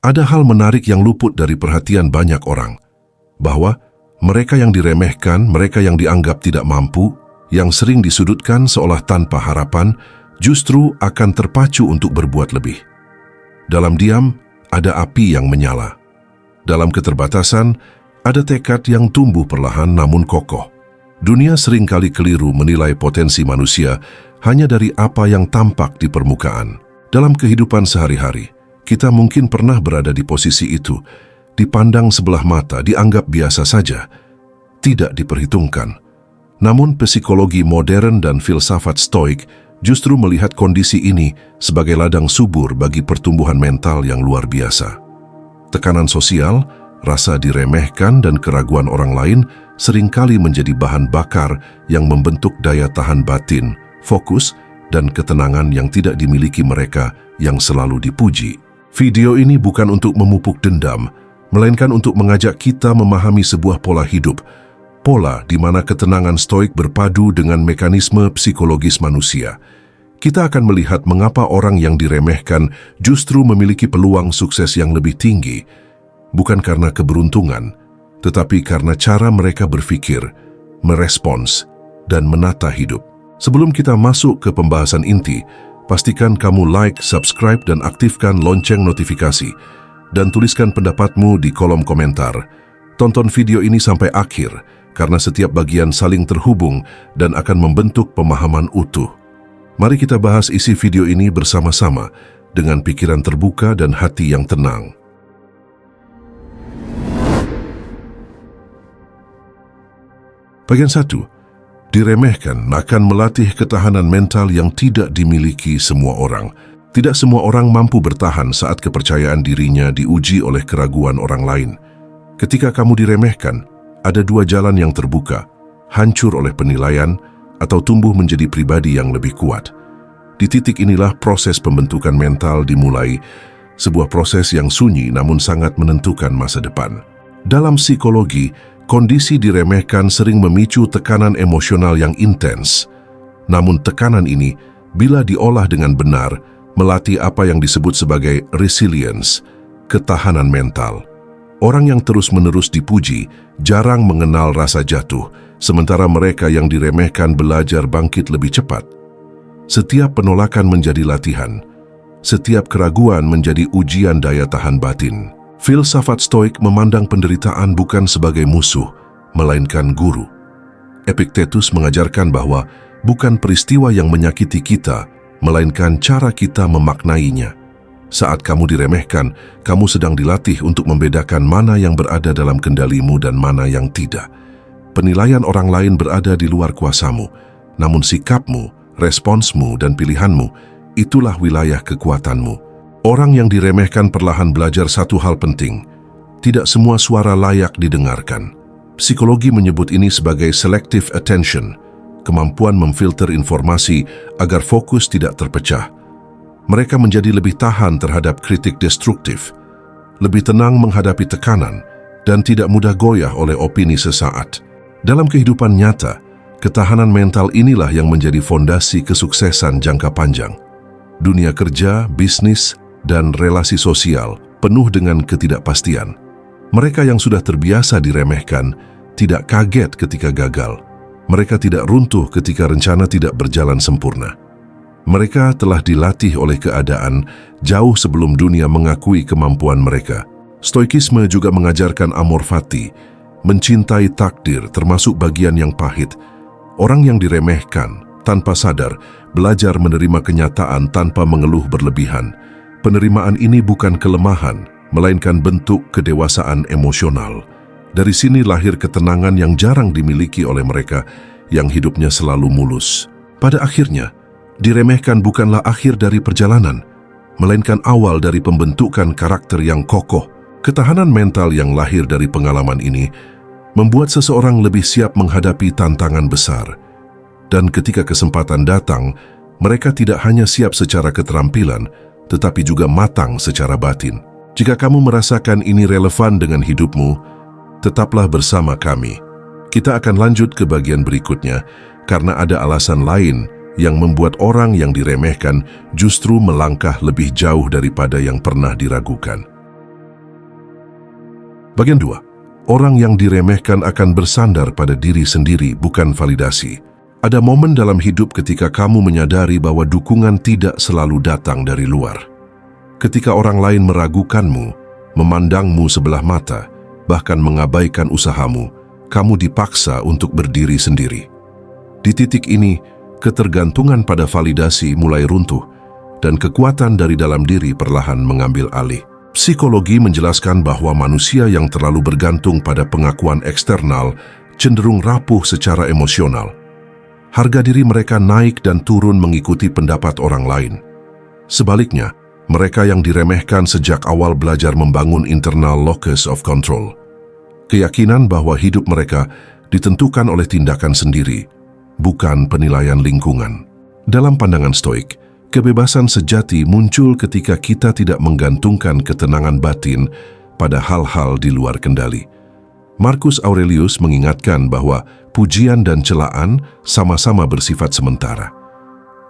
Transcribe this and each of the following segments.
Ada hal menarik yang luput dari perhatian banyak orang, bahwa mereka yang diremehkan, mereka yang dianggap tidak mampu, yang sering disudutkan seolah tanpa harapan, justru akan terpacu untuk berbuat lebih. Dalam diam, ada api yang menyala. Dalam keterbatasan, ada tekad yang tumbuh perlahan namun kokoh. Dunia seringkali keliru menilai potensi manusia hanya dari apa yang tampak di permukaan. Dalam kehidupan sehari-hari, kita mungkin pernah berada di posisi itu, dipandang sebelah mata, dianggap biasa saja, tidak diperhitungkan. Namun psikologi modern dan filsafat stoik justru melihat kondisi ini sebagai ladang subur bagi pertumbuhan mental yang luar biasa. Tekanan sosial, rasa diremehkan dan keraguan orang lain seringkali menjadi bahan bakar yang membentuk daya tahan batin, fokus, dan ketenangan yang tidak dimiliki mereka yang selalu dipuji. Video ini bukan untuk memupuk dendam, melainkan untuk mengajak kita memahami sebuah pola hidup, pola di mana ketenangan stoik berpadu dengan mekanisme psikologis manusia. Kita akan melihat mengapa orang yang diremehkan justru memiliki peluang sukses yang lebih tinggi, bukan karena keberuntungan, tetapi karena cara mereka berpikir, merespons, dan menata hidup. Sebelum kita masuk ke pembahasan inti, pastikan kamu like, subscribe, dan aktifkan lonceng notifikasi, dan tuliskan pendapatmu di kolom komentar. Tonton video ini sampai akhir, karena setiap bagian saling terhubung dan akan membentuk pemahaman utuh. Mari kita bahas isi video ini bersama-sama, dengan pikiran terbuka dan hati yang tenang. Bagian 1. Diremehkan akan melatih ketahanan mental yang tidak dimiliki semua orang. Tidak semua orang mampu bertahan saat kepercayaan dirinya diuji oleh keraguan orang lain. Ketika kamu diremehkan, ada dua jalan yang terbuka, hancur oleh penilaian atau tumbuh menjadi pribadi yang lebih kuat. Di titik inilah proses pembentukan mental dimulai, sebuah proses yang sunyi namun sangat menentukan masa depan. Dalam psikologi, kondisi diremehkan sering memicu tekanan emosional yang intens. Namun tekanan ini, bila diolah dengan benar, melatih apa yang disebut sebagai resilience, ketahanan mental. Orang yang terus-menerus dipuji jarang mengenal rasa jatuh, sementara mereka yang diremehkan belajar bangkit lebih cepat. Setiap penolakan menjadi latihan, setiap keraguan menjadi ujian daya tahan batin. Filsafat stoik memandang penderitaan bukan sebagai musuh, melainkan guru. Epictetus mengajarkan bahwa bukan peristiwa yang menyakiti kita, melainkan cara kita memaknainya. Saat kamu diremehkan, kamu sedang dilatih untuk membedakan mana yang berada dalam kendalimu dan mana yang tidak. Penilaian orang lain berada di luar kuasamu, namun sikapmu, responsmu, dan pilihanmu, itulah wilayah kekuatanmu. Orang yang diremehkan perlahan belajar satu hal penting. Tidak semua suara layak didengarkan. Psikologi menyebut ini sebagai selective attention, kemampuan memfilter informasi agar fokus tidak terpecah. Mereka menjadi lebih tahan terhadap kritik destruktif, lebih tenang menghadapi tekanan, dan tidak mudah goyah oleh opini sesaat. Dalam kehidupan nyata, ketahanan mental inilah yang menjadi fondasi kesuksesan jangka panjang. Dunia kerja, bisnis, dan relasi sosial penuh dengan ketidakpastian. Mereka yang sudah terbiasa diremehkan tidak kaget ketika gagal. Mereka tidak runtuh ketika rencana tidak berjalan sempurna. Mereka telah dilatih oleh keadaan jauh sebelum dunia mengakui kemampuan mereka. Stoikisme juga mengajarkan amor fati, mencintai takdir termasuk bagian yang pahit. Orang yang diremehkan tanpa sadar belajar menerima kenyataan tanpa mengeluh berlebihan. Penerimaan ini bukan kelemahan, melainkan bentuk kedewasaan emosional. Dari sini lahir ketenangan yang jarang dimiliki oleh mereka yang hidupnya selalu mulus. Pada akhirnya, diremehkan bukanlah akhir dari perjalanan, melainkan awal dari pembentukan karakter yang kokoh. Ketahanan mental yang lahir dari pengalaman ini membuat seseorang lebih siap menghadapi tantangan besar. Dan ketika kesempatan datang, mereka tidak hanya siap secara keterampilan, tetapi juga matang secara batin. Jika kamu merasakan ini relevan dengan hidupmu, tetaplah bersama kami. Kita akan lanjut ke bagian berikutnya, karena ada alasan lain yang membuat orang yang diremehkan justru melangkah lebih jauh daripada yang pernah diragukan. Bagian 2. Orang yang diremehkan akan bersandar pada diri sendiri, bukan validasi. Ada momen dalam hidup ketika kamu menyadari bahwa dukungan tidak selalu datang dari luar. Ketika orang lain meragukanmu, memandangmu sebelah mata, bahkan mengabaikan usahamu, kamu dipaksa untuk berdiri sendiri. Di titik ini, ketergantungan pada validasi mulai runtuh dan kekuatan dari dalam diri perlahan mengambil alih. Psikologi menjelaskan bahwa manusia yang terlalu bergantung pada pengakuan eksternal cenderung rapuh secara emosional. Harga diri mereka naik dan turun mengikuti pendapat orang lain. Sebaliknya, mereka yang diremehkan sejak awal belajar membangun internal locus of control. Keyakinan bahwa hidup mereka ditentukan oleh tindakan sendiri, bukan penilaian lingkungan. Dalam pandangan Stoik, kebebasan sejati muncul ketika kita tidak menggantungkan ketenangan batin pada hal-hal di luar kendali. Marcus Aurelius mengingatkan bahwa pujian dan celaan sama-sama bersifat sementara.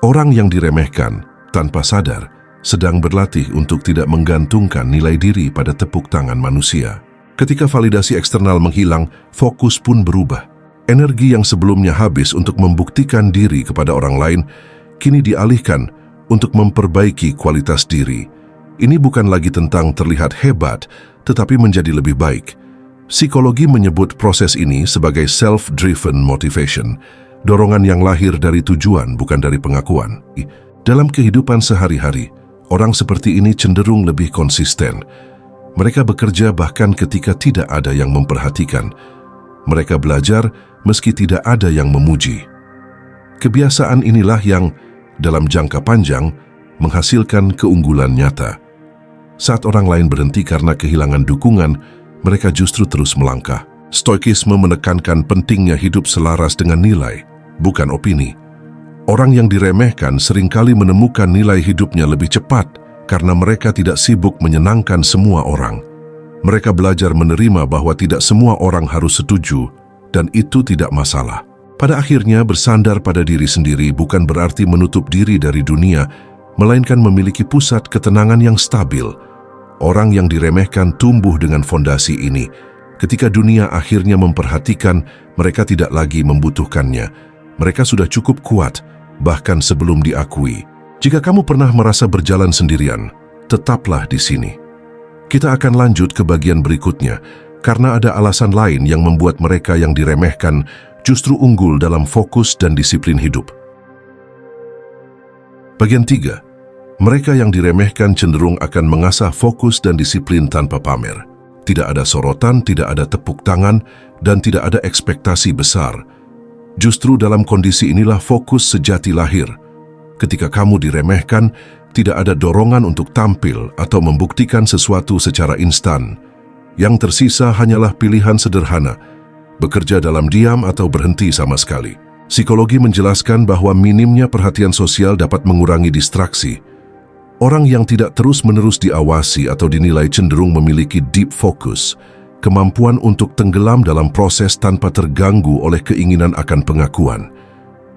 Orang yang diremehkan tanpa sadar sedang berlatih untuk tidak menggantungkan nilai diri pada tepuk tangan manusia. Ketika validasi eksternal menghilang, fokus pun berubah. Energi yang sebelumnya habis untuk membuktikan diri kepada orang lain, kini dialihkan untuk memperbaiki kualitas diri. Ini bukan lagi tentang terlihat hebat, tetapi menjadi lebih baik. Psikologi menyebut proses ini sebagai self-driven motivation, dorongan yang lahir dari tujuan, bukan dari pengakuan. Dalam kehidupan sehari-hari, orang seperti ini cenderung lebih konsisten. Mereka bekerja bahkan ketika tidak ada yang memperhatikan. Mereka belajar meski tidak ada yang memuji. Kebiasaan inilah yang dalam jangka panjang menghasilkan keunggulan nyata. Saat orang lain berhenti karena kehilangan dukungan, mereka justru terus melangkah. Stoikisme menekankan pentingnya hidup selaras dengan nilai, bukan opini. Orang yang diremehkan seringkali menemukan nilai hidupnya lebih cepat karena mereka tidak sibuk menyenangkan semua orang. Mereka belajar menerima bahwa tidak semua orang harus setuju, dan itu tidak masalah. Pada akhirnya, bersandar pada diri sendiri bukan berarti menutup diri dari dunia, melainkan memiliki pusat ketenangan yang stabil. Orang yang diremehkan tumbuh dengan fondasi ini. Ketika dunia akhirnya memperhatikan, mereka tidak lagi membutuhkannya. Mereka sudah cukup kuat, bahkan sebelum diakui. Jika kamu pernah merasa berjalan sendirian, tetaplah di sini. Kita akan lanjut ke bagian berikutnya, karena ada alasan lain yang membuat mereka yang diremehkan justru unggul dalam fokus dan disiplin hidup. Bagian 3. Mereka yang diremehkan cenderung akan mengasah fokus dan disiplin tanpa pamer. Tidak ada sorotan, tidak ada tepuk tangan, dan tidak ada ekspektasi besar. Justru dalam kondisi inilah fokus sejati lahir. Ketika kamu diremehkan, tidak ada dorongan untuk tampil atau membuktikan sesuatu secara instan. Yang tersisa hanyalah pilihan sederhana, bekerja dalam diam atau berhenti sama sekali. Psikologi menjelaskan bahwa minimnya perhatian sosial dapat mengurangi distraksi. Orang yang tidak terus-menerus diawasi atau dinilai cenderung memiliki deep focus, kemampuan untuk tenggelam dalam proses tanpa terganggu oleh keinginan akan pengakuan.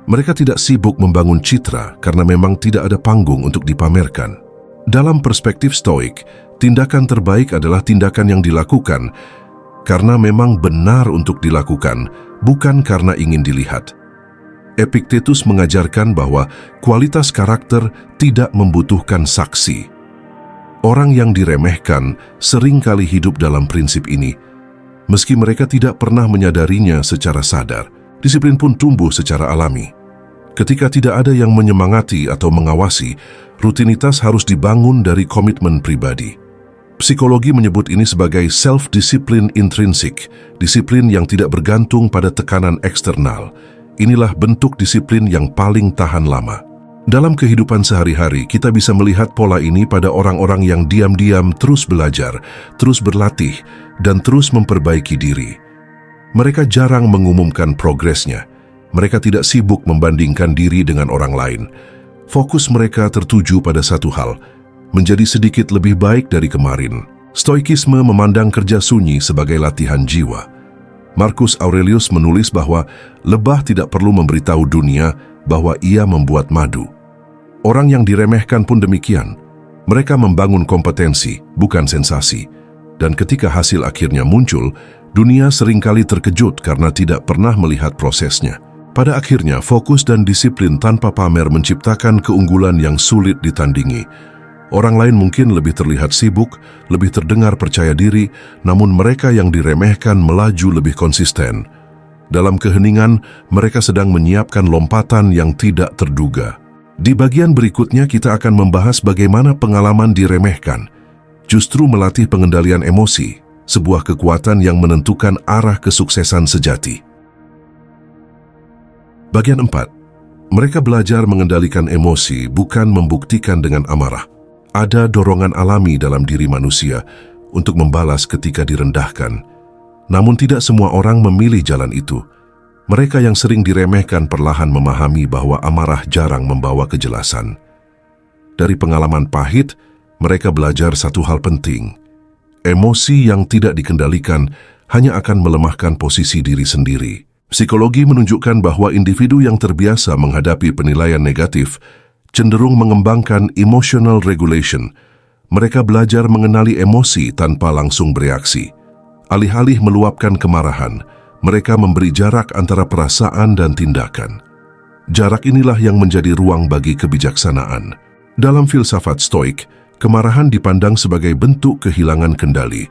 Mereka tidak sibuk membangun citra karena memang tidak ada panggung untuk dipamerkan. Dalam perspektif Stoik, tindakan terbaik adalah tindakan yang dilakukan karena memang benar untuk dilakukan, bukan karena ingin dilihat. Epictetus mengajarkan bahwa kualitas karakter tidak membutuhkan saksi. Orang yang diremehkan seringkali hidup dalam prinsip ini. Meski mereka tidak pernah menyadarinya secara sadar, disiplin pun tumbuh secara alami. Ketika tidak ada yang menyemangati atau mengawasi, rutinitas harus dibangun dari komitmen pribadi. Psikologi menyebut ini sebagai self-discipline intrinsic, disiplin yang tidak bergantung pada tekanan eksternal. Inilah bentuk disiplin yang paling tahan lama. Dalam kehidupan sehari-hari, kita bisa melihat pola ini pada orang-orang yang diam-diam terus belajar, terus berlatih, dan terus memperbaiki diri. Mereka jarang mengumumkan progresnya. Mereka tidak sibuk membandingkan diri dengan orang lain. Fokus mereka tertuju pada satu hal, menjadi sedikit lebih baik dari kemarin. Stoikisme memandang kerja sunyi sebagai latihan jiwa. Marcus Aurelius menulis bahwa lebah tidak perlu memberitahu dunia bahwa ia membuat madu. Orang yang diremehkan pun demikian. Mereka membangun kompetensi, bukan sensasi. Dan ketika hasil akhirnya muncul, dunia seringkali terkejut karena tidak pernah melihat prosesnya. Pada akhirnya, fokus dan disiplin tanpa pamer menciptakan keunggulan yang sulit ditandingi. Orang lain mungkin lebih terlihat sibuk, lebih terdengar percaya diri, namun mereka yang diremehkan melaju lebih konsisten. Dalam keheningan, mereka sedang menyiapkan lompatan yang tidak terduga. Di bagian berikutnya kita akan membahas bagaimana pengalaman diremehkan justru melatih pengendalian emosi, sebuah kekuatan yang menentukan arah kesuksesan sejati. Bagian 4. Mereka belajar mengendalikan emosi, bukan membuktikan dengan amarah. Ada dorongan alami dalam diri manusia untuk membalas ketika direndahkan. Namun tidak semua orang memilih jalan itu. Mereka yang sering diremehkan perlahan memahami bahwa amarah jarang membawa kejelasan. Dari pengalaman pahit, mereka belajar satu hal penting. Emosi yang tidak dikendalikan hanya akan melemahkan posisi diri sendiri. Psikologi menunjukkan bahwa individu yang terbiasa menghadapi penilaian negatif cenderung mengembangkan emotional regulation. Mereka belajar mengenali emosi tanpa langsung bereaksi. Alih-alih meluapkan kemarahan, mereka memberi jarak antara perasaan dan tindakan. Jarak inilah yang menjadi ruang bagi kebijaksanaan. Dalam filsafat Stoik, kemarahan dipandang sebagai bentuk kehilangan kendali.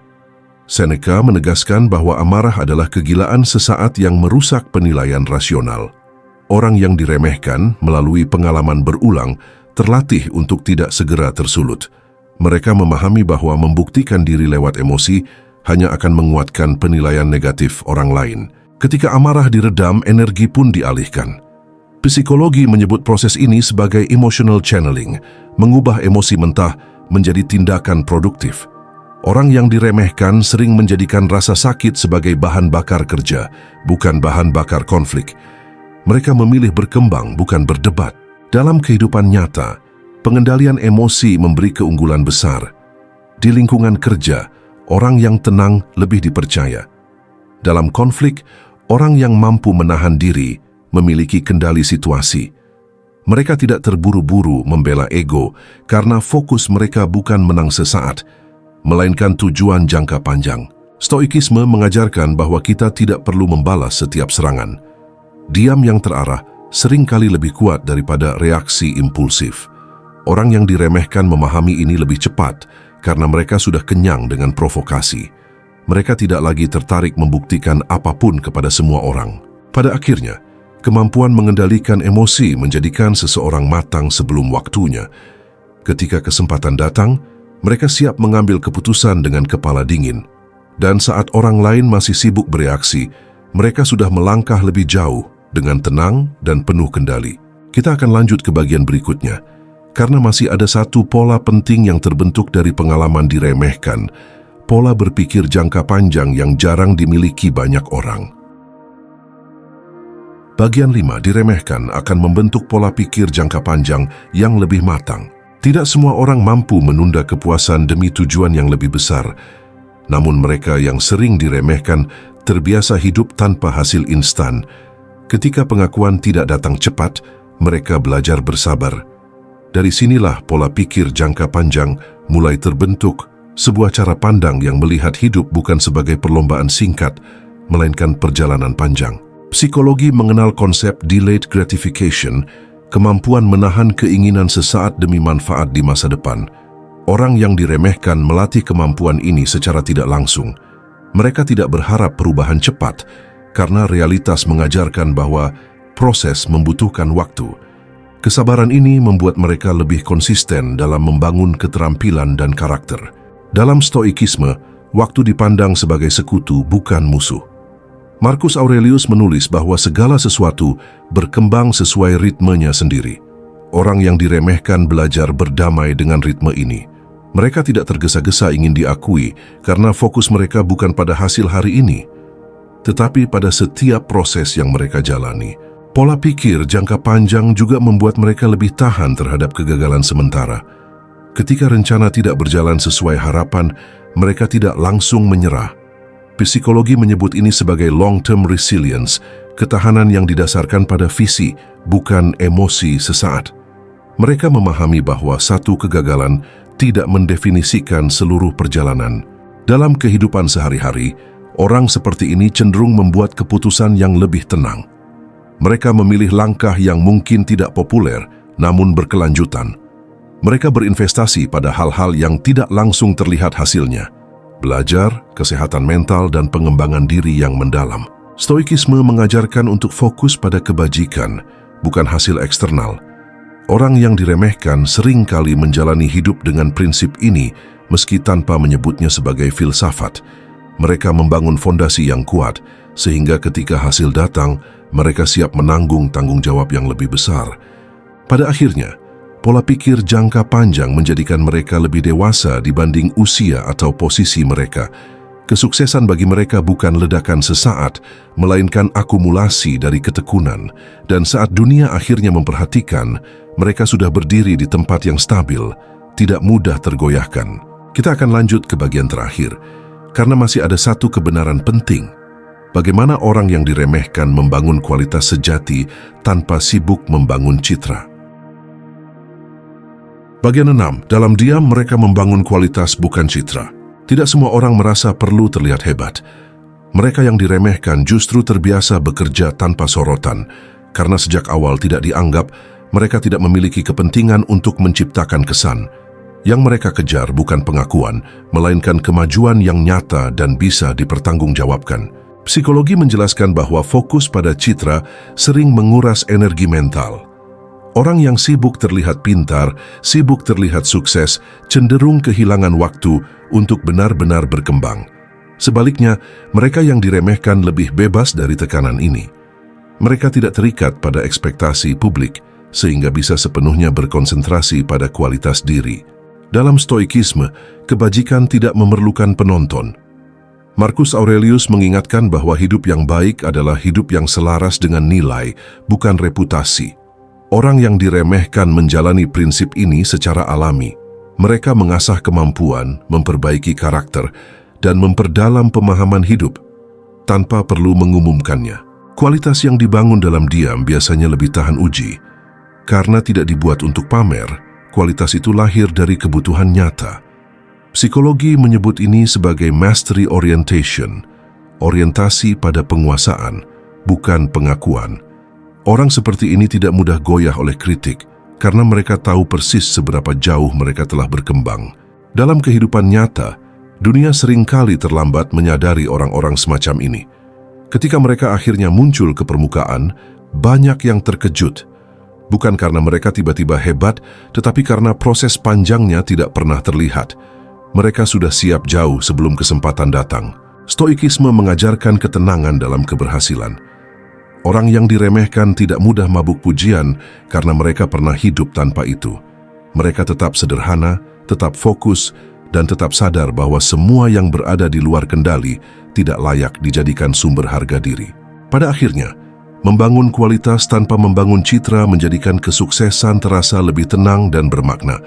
Seneca menegaskan bahwa amarah adalah kegilaan sesaat yang merusak penilaian rasional. Orang yang diremehkan melalui pengalaman berulang terlatih untuk tidak segera tersulut. Mereka memahami bahwa membuktikan diri lewat emosi hanya akan menguatkan penilaian negatif orang lain. Ketika amarah diredam, energi pun dialihkan. Psikologi menyebut proses ini sebagai emotional channeling, mengubah emosi mentah menjadi tindakan produktif. Orang yang diremehkan sering menjadikan rasa sakit sebagai bahan bakar kerja, bukan bahan bakar konflik. Mereka memilih berkembang, bukan berdebat. Dalam kehidupan nyata, pengendalian emosi memberi keunggulan besar. Di lingkungan kerja, orang yang tenang lebih dipercaya. Dalam konflik, orang yang mampu menahan diri memiliki kendali situasi. Mereka tidak terburu-buru membela ego karena fokus mereka bukan menang sesaat, melainkan tujuan jangka panjang. Stoikisme mengajarkan bahwa kita tidak perlu membalas setiap serangan. Diam yang terarah seringkali lebih kuat daripada reaksi impulsif. Orang yang diremehkan memahami ini lebih cepat karena mereka sudah kenyang dengan provokasi. Mereka tidak lagi tertarik membuktikan apapun kepada semua orang. Pada akhirnya, kemampuan mengendalikan emosi menjadikan seseorang matang sebelum waktunya. Ketika kesempatan datang, mereka siap mengambil keputusan dengan kepala dingin. Dan saat orang lain masih sibuk bereaksi, mereka sudah melangkah lebih jauh dengan tenang dan penuh kendali. Kita akan lanjut ke bagian berikutnya, karena masih ada satu pola penting yang terbentuk dari pengalaman diremehkan, pola berpikir jangka panjang yang jarang dimiliki banyak orang. Bagian 5, diremehkan akan membentuk pola pikir jangka panjang yang lebih matang. Tidak semua orang mampu menunda kepuasan demi tujuan yang lebih besar. Namun mereka yang sering diremehkan terbiasa hidup tanpa hasil instan. Ketika pengakuan tidak datang cepat, mereka belajar bersabar. Dari sinilah pola pikir jangka panjang mulai terbentuk, sebuah cara pandang yang melihat hidup bukan sebagai perlombaan singkat, melainkan perjalanan panjang. Psikologi mengenal konsep delayed gratification, kemampuan menahan keinginan sesaat demi manfaat di masa depan. Orang yang diremehkan melatih kemampuan ini secara tidak langsung. Mereka tidak berharap perubahan cepat, karena realitas mengajarkan bahwa proses membutuhkan waktu. Kesabaran ini membuat mereka lebih konsisten dalam membangun keterampilan dan karakter. Dalam Stoikisme, waktu dipandang sebagai sekutu, bukan musuh. Marcus Aurelius menulis bahwa segala sesuatu berkembang sesuai ritmenya sendiri. Orang yang diremehkan belajar berdamai dengan ritme ini. Mereka tidak tergesa-gesa ingin diakui karena fokus mereka bukan pada hasil hari ini, tetapi pada setiap proses yang mereka jalani. Pola pikir jangka panjang juga membuat mereka lebih tahan terhadap kegagalan sementara. Ketika rencana tidak berjalan sesuai harapan, mereka tidak langsung menyerah. Psikologi menyebut ini sebagai long-term resilience, ketahanan yang didasarkan pada visi, bukan emosi sesaat. Mereka memahami bahwa satu kegagalan tidak mendefinisikan seluruh perjalanan. Dalam kehidupan sehari-hari, orang seperti ini cenderung membuat keputusan yang lebih tenang. Mereka memilih langkah yang mungkin tidak populer, namun berkelanjutan. Mereka berinvestasi pada hal-hal yang tidak langsung terlihat hasilnya. Belajar, kesehatan mental, dan pengembangan diri yang mendalam. Stoikisme mengajarkan untuk fokus pada kebajikan, bukan hasil eksternal. Orang yang diremehkan sering kali menjalani hidup dengan prinsip ini, meski tanpa menyebutnya sebagai filsafat. Mereka membangun fondasi yang kuat, sehingga ketika hasil datang, mereka siap menanggung tanggung jawab yang lebih besar. Pada akhirnya, pola pikir jangka panjang menjadikan mereka lebih dewasa dibanding usia atau posisi mereka. Kesuksesan bagi mereka bukan ledakan sesaat, melainkan akumulasi dari ketekunan. Dan saat dunia akhirnya memperhatikan, mereka sudah berdiri di tempat yang stabil, tidak mudah tergoyahkan. Kita akan lanjut ke bagian terakhir, karena masih ada satu kebenaran penting. Bagaimana orang yang diremehkan membangun kualitas sejati tanpa sibuk membangun citra. Bagian 6, dalam diam mereka membangun kualitas bukan citra. Tidak semua orang merasa perlu terlihat hebat. Mereka yang diremehkan justru terbiasa bekerja tanpa sorotan, karena sejak awal tidak dianggap, mereka tidak memiliki kepentingan untuk menciptakan kesan. Yang mereka kejar bukan pengakuan, melainkan kemajuan yang nyata dan bisa dipertanggungjawabkan. Psikologi menjelaskan bahwa fokus pada citra sering menguras energi mental. Orang yang sibuk terlihat pintar, sibuk terlihat sukses, cenderung kehilangan waktu untuk benar-benar berkembang. Sebaliknya, mereka yang diremehkan lebih bebas dari tekanan ini. Mereka tidak terikat pada ekspektasi publik, sehingga bisa sepenuhnya berkonsentrasi pada kualitas diri. Dalam stoikisme, kebajikan tidak memerlukan penonton. Marcus Aurelius mengingatkan bahwa hidup yang baik adalah hidup yang selaras dengan nilai, bukan reputasi. Orang yang diremehkan menjalani prinsip ini secara alami. Mereka mengasah kemampuan, memperbaiki karakter, dan memperdalam pemahaman hidup tanpa perlu mengumumkannya. Kualitas yang dibangun dalam diam biasanya lebih tahan uji. Karena tidak dibuat untuk pamer, kualitas itu lahir dari kebutuhan nyata. Psikologi menyebut ini sebagai mastery orientation, orientasi pada penguasaan, bukan pengakuan. Orang seperti ini tidak mudah goyah oleh kritik, karena mereka tahu persis seberapa jauh mereka telah berkembang. Dalam kehidupan nyata, dunia seringkali terlambat menyadari orang-orang semacam ini. Ketika mereka akhirnya muncul ke permukaan, banyak yang terkejut. Bukan karena mereka tiba-tiba hebat, tetapi karena proses panjangnya tidak pernah terlihat. Mereka sudah siap jauh sebelum kesempatan datang. Stoikisme mengajarkan ketenangan dalam keberhasilan. Orang yang diremehkan tidak mudah mabuk pujian karena mereka pernah hidup tanpa itu. Mereka tetap sederhana, tetap fokus, dan tetap sadar bahwa semua yang berada di luar kendali tidak layak dijadikan sumber harga diri. Pada akhirnya, membangun kualitas tanpa membangun citra menjadikan kesuksesan terasa lebih tenang dan bermakna.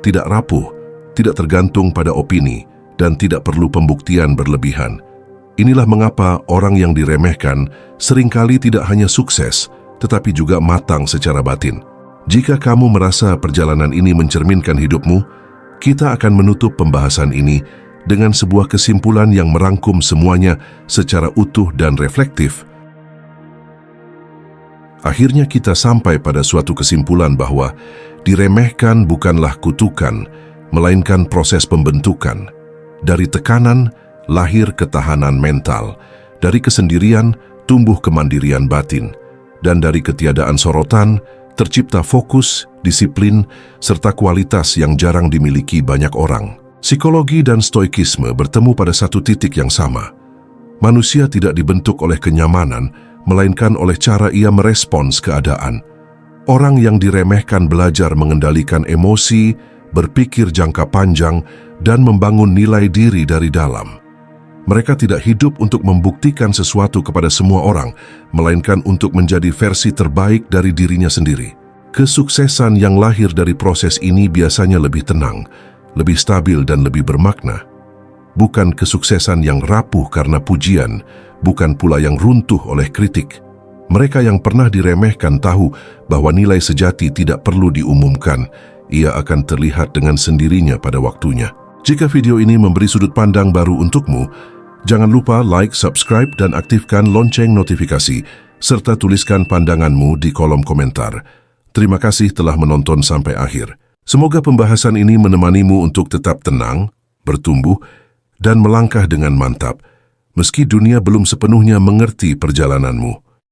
Tidak rapuh, tidak tergantung pada opini, dan tidak perlu pembuktian berlebihan. Inilah mengapa orang yang diremehkan seringkali tidak hanya sukses, tetapi juga matang secara batin. Jika kamu merasa perjalanan ini mencerminkan hidupmu, kita akan menutup pembahasan ini dengan sebuah kesimpulan yang merangkum semuanya secara utuh dan reflektif. Akhirnya kita sampai pada suatu kesimpulan bahwa diremehkan bukanlah kutukan, melainkan proses pembentukan. Dari tekanan, lahir ketahanan mental. Dari kesendirian, tumbuh kemandirian batin. Dan dari ketiadaan sorotan, tercipta fokus, disiplin, serta kualitas yang jarang dimiliki banyak orang. Psikologi dan stoikisme bertemu pada satu titik yang sama. Manusia tidak dibentuk oleh kenyamanan, melainkan oleh cara ia merespons keadaan. Orang yang diremehkan belajar mengendalikan emosi, berpikir jangka panjang, dan membangun nilai diri dari dalam. Mereka tidak hidup untuk membuktikan sesuatu kepada semua orang, melainkan untuk menjadi versi terbaik dari dirinya sendiri. Kesuksesan yang lahir dari proses ini biasanya lebih tenang, lebih stabil dan lebih bermakna. Bukan kesuksesan yang rapuh karena pujian, bukan pula yang runtuh oleh kritik. Mereka yang pernah diremehkan tahu bahwa nilai sejati tidak perlu diumumkan, ia akan terlihat dengan sendirinya pada waktunya. Jika video ini memberi sudut pandang baru untukmu, jangan lupa like, subscribe, dan aktifkan lonceng notifikasi, serta tuliskan pandanganmu di kolom komentar. Terima kasih telah menonton sampai akhir. Semoga pembahasan ini menemanimu untuk tetap tenang, bertumbuh, dan melangkah dengan mantap, meski dunia belum sepenuhnya mengerti perjalananmu.